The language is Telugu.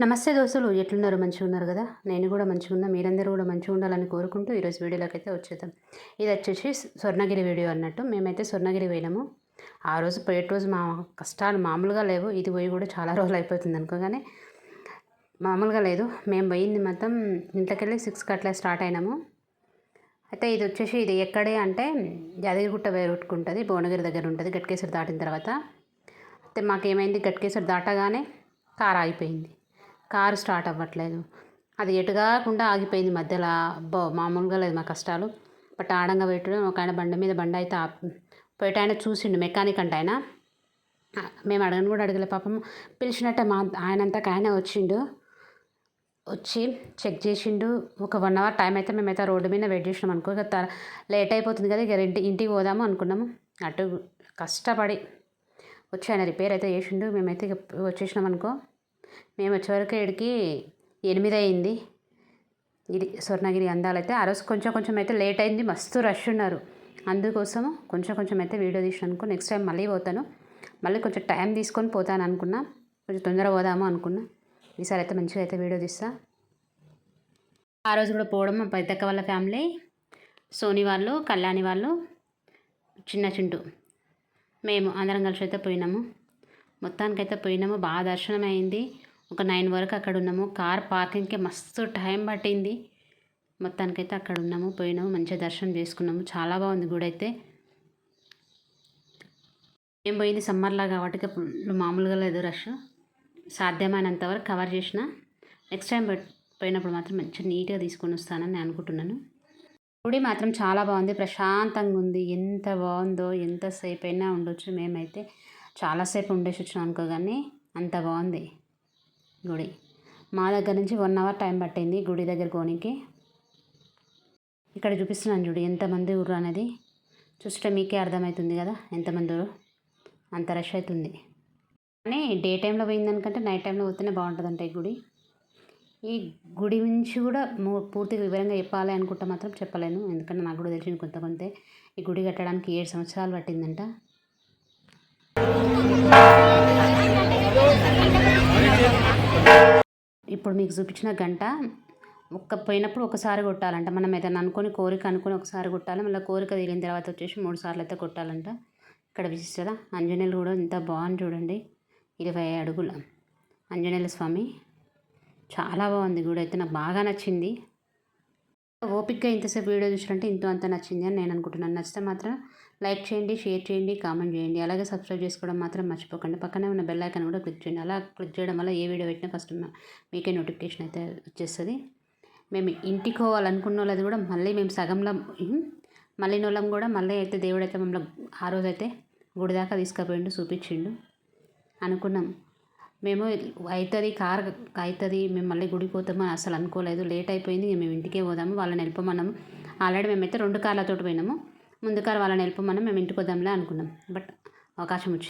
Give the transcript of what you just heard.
నమస్తే దోస్తులు, ఎట్లున్నారు? మంచిగా ఉన్నారు కదా? నేను కూడా మంచిగా ఉన్నా. మీరందరూ కూడా మంచిగా ఉండాలని కోరుకుంటూ ఈరోజు వీడియోలోకి అయితే వచ్చేద్దాం. ఇది వచ్చేసి స్వర్ణగిరి వీడియో అన్నట్టు. మేమైతే స్వర్ణగిరి పోయినాము. ఆ రోజు పోయేటి రోజు మా కష్టాలు మామూలుగా లేవు. ఇది పోయి కూడా చాలా రోజులు అయిపోతుంది అనుకోగానే మామూలుగా లేదు. మేము పోయింది మొత్తం ఇంట్లోకెళ్ళి 6కి అట్లా స్టార్ట్ అయినాము. అయితే ఇది వచ్చేసి ఇది ఎక్కడే అంటే యాదగిరిగుట్ట వేరుకుంటుంది, భువనగిరి దగ్గర ఉంటుంది. గట్కేసరి దాటిన తర్వాత అయితే మాకేమైంది, గట్కేసరి దాటగానే కారు ఆగిపోయింది. కారు స్టార్ట్ అవ్వట్లేదు. అది ఎటు కాకుండా ఆగిపోయింది మధ్యలో. అబ్బో మామూలుగా లేదు మా కష్టాలు. బట్ ఆడంగా పెట్టడం ఒక ఆయన బండి మీద బండి అయితే పోయేట ఆయన చూసిండు, మెకానిక్ అంటే ఆయన. మేము అడగను కూడా అడగలే పాపం. పిలిచినట్టే మా ఆయనంతకు ఆయన వచ్చిండు. వచ్చి చెక్ చేసిండు. ఒక 1 అవర్ టైం అయితే మేమైతే రోడ్డు మీద వెయిట్ చేసినాం అనుకో. ఇక లేట్ అయిపోతుంది కదా, ఇక ఇంటికి పోదాము అనుకున్నాము. అటు కష్టపడి వచ్చి ఆయన రిపేర్ అయితే చేసిండు. మేమైతే ఇక వచ్చేసినాం అనుకో. మేము వచ్చేవరకు ఇక్కడికి 8 అయింది. ఇది స్వర్ణగిరి అందాలైతే ఆ రోజు కొంచెం అయితే లేట్ అయింది. మస్తు రష్ ఉన్నారు. అందుకోసము కొంచెం అయితే వీడియో తీసిన అనుకో. నెక్స్ట్ టైం మళ్ళీ పోతాను. మళ్ళీ కొంచెం టైం తీసుకొని పోతాను అనుకున్నా. కొంచెం తొందరగా పోదాము అనుకున్నా. ఈసారి అయితే మంచిగా అయితే వీడియో తీస్తా. ఆ రోజు కూడా పోవడం మా పెద్దక్క వాళ్ళ ఫ్యామిలీ, సోని వాళ్ళు, కళ్యాణి వాళ్ళు, చిన్న చింటూ, మేము అందరం కలిసి అయితే పోయినాము. మొత్తానికైతే పోయినాము. బాగా దర్శనం అయింది. ఒక 9 వరకు అక్కడ ఉన్నాము. కార్ పార్కింగ్కి మస్తు టైం పట్టింది. మొత్తానికైతే అక్కడ ఉన్నాము, పోయినాము, మంచిగా దర్శనం చేసుకున్నాము. చాలా బాగుంది గుడి అయితే. మేము పోయింది సమ్మర్లా కాబట్టి ఫుల్ మామూలుగా లేదు రష్. సాధ్యమైనంత వరకు కవర్ చేసిన. నెక్స్ట్ టైం పోయినప్పుడు మాత్రం మంచిగా నీట్గా తీసుకొని వస్తానని నేను అనుకుంటున్నాను. గుడి మాత్రం చాలా బాగుంది, ప్రశాంతంగా ఉంది. ఎంత బాగుందో, ఎంతసేపు అయినా ఉండొచ్చు. మేమైతే చాలాసేపు ఉండేసి వచ్చినాం అనుకోగానే అంత బాగుంది గుడి. మా దగ్గర నుంచి 1 అవర్ టైం పట్టింది గుడి దగ్గర పోనీకి. ఇక్కడ చూపిస్తున్నాను చూడు ఎంతమంది ఊరు అనేది. చూస్తే మీకే అర్థమవుతుంది కదా ఎంతమంది ఊరు. అంత రష్ అవుతుంది. కానీ డే టైంలో పోయిందనుకంటే నైట్ టైంలో పోతేనే బాగుంటుందంట ఈ గుడి. ఈ గుడి నుంచి కూడా పూర్తిగా వివరంగా చెప్పాలి అనుకుంటే మాత్రం చెప్పలేను, ఎందుకంటే నాకు కూడా తెలిసింది కొంతే. ఈ గుడి కట్టడానికి 7 సంవత్సరాలు పట్టిందంట. ఇప్పుడు మీకు చూపించిన గంట పోయినప్పుడు ఒకసారి కొట్టాలంట. మనం ఏదైనా కోరిక అనుకొని ఒకసారి కొట్టాలి. మళ్ళీ కోరిక తీరిన తర్వాత వచ్చేసి 3 సార్లు అయితే కొట్టాలంట. ఇక్కడ విశిష్టత ఆంజనేయులు కూడా ఎంత బాగుంది చూడండి. 20 అడుగుల ఆంజనేయుల స్వామి. చాలా బాగుంది గుడి అయితే, నాకు బాగా నచ్చింది. ఓపిక్గా ఇంతసేపు వీడియో చూసినట్టే ఇంతో అంత నచ్చింది అని నేను అనుకుంటున్నాను. నచ్చితే మాత్రం లైక్ చేయండి, షేర్ చేయండి, కామెంట్ చేయండి. అలాగే సబ్స్క్రైబ్ చేసుకోవడం మాత్రం మర్చిపోకండి. పక్కనే ఉన్న బెల్ ఐకాన్ కూడా క్లిక్ చేయండి. అలా క్లిక్ చేయడం వల్ల ఏ వీడియో పెట్టినా ఫస్ట్ మీకే నోటిఫికేషన్ అయితే వచ్చేస్తుంది. మేము ఇంటికి పోవాలనుకున్న వాళ్ళది కూడా మళ్ళీ మేము సగంలో మళ్ళీ నోళ్ళం కూడా మళ్ళీ అయితే దేవుడైతే మమ్మల్ని ఆ రోజైతే గుడి దాకా తీసుకుపోయిండు, చూపించిండు. అనుకున్నాం మేము అవుతుంది, కార్ అవుతుంది, మేము మళ్ళీ గుడికి పోతామని అసలు అనుకోలేదు. లేట్ అయిపోయింది, మేము ఇంటికే పోదాము, వాళ్ళని వెళ్ళిపోమన్నాము. ఆల్రెడీ మేమైతే 2 కార్లతో పోయినాము. ముందు కారు వాళ్ళని వెళ్ళిపోమన్నాం, మేము ఇంటికి వద్దాంలే అనుకున్నాం. బట్ అవకాశం వచ్చింది.